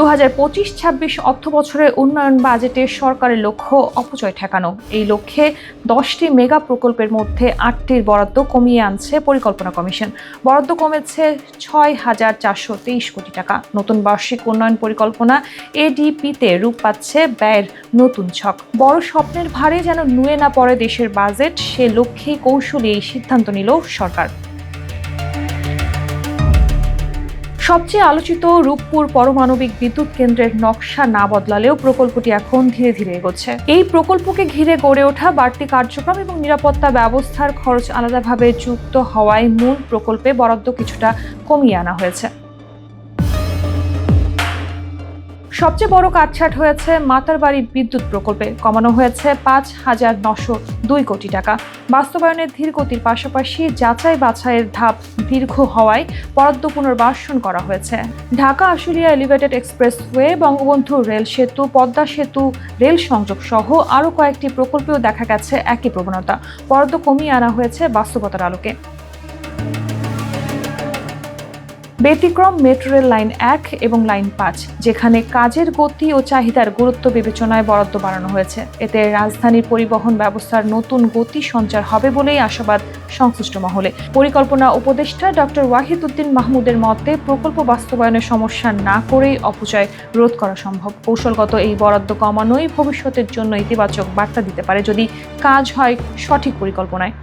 2025-26 অর্থ বছরের উন্নয়ন বাজেটে সরকারের লক্ষ্য অপচয় ঠেকানো। এই লক্ষ্যে 10টি মেগা প্রকল্পের মধ্যে 8টির বরাদ্দ কমিয়ে আনছে পরিকল্পনা কমিশন। বরাদ্দ কমেছে 6,423 কোটি টাকা। নতুন বার্ষিক উন্নয়ন পরিকল্পনা এডিপিতে রূপ পাচ্ছে ব্যয়ের নতুন ছক। বড় স্বপ্নের ভারে যেন নুয়ে না পড়ে দেশের বাজেট, সে লক্ষ্যেই কৌশলী এই সিদ্ধান্ত নিল সরকার। সবচেয়ে আলোচিত রূপপুর পারমাণবিক বিদ্যুৎ কেন্দ্রের নকশা না বদলালেও প্রকল্পটি এখন ধীরে ধীরে এগোচ্ছে। এই প্রকল্পকে ঘিরে গড়ে ওঠা বাড়তি কার্যক্রম এবং নিরাপত্তা ব্যবস্থার খরচ আলাদাভাবে যুক্ত হওয়ায় মূল প্রকল্পে বরাদ্দ কিছুটা কমিয়ে আনা হয়েছে। সবচেয়ে বড় কাটছাঁট হয়েছে মাতারবাড়ি বিদ্যুৎ প্রকল্পে, কমানো হয়েছে 5,902 কোটি টাকা। বাস্তবায়নের ধীর গতির পাশাপাশি যাচাই বাছাইয়ের ধাপ দীর্ঘ হওয়ায় বরাদ্দ পুনর্বাসন করা হয়েছে। Dhaka Ashulia elevated expressway, Bangabandhu rail সেতু, পদ্মা সেতু রেল সংযোগ সহ আরও কয়েকটি প্রকল্পেও দেখা গেছে একই প্রবণতা। বরাদ্দ কমিয়ে আনা হয়েছে বাস্তবতার আলোকে। ব্যতিক্রম মেট্রো রেল লাইন 1 এবং লাইন 5, যেখানে কাজের গতি ও চাহিদার গুরুত্ব বিবেচনায় বরাদ্দ বাড়ানো হয়েছে। এতে রাজধানীর পরিবহন ব্যবস্থার নতুন গতি সঞ্চার হবে বলেই আশাবাদ সংশ্লিষ্ট মহলে। পরিকল্পনা উপদেষ্টা ডক্টর ওয়াহিদ উদ্দিন মাহমুদের মতে, প্রকল্প বাস্তবায়নের সমস্যা না করেই অপচয় রোধ করা সম্ভব। কৌশলগত এই বরাদ্দ কমানোই ভবিষ্যতের জন্য ইতিবাচক বার্তা দিতে পারে যদি কাজ হয় সঠিক পরিকল্পনায়।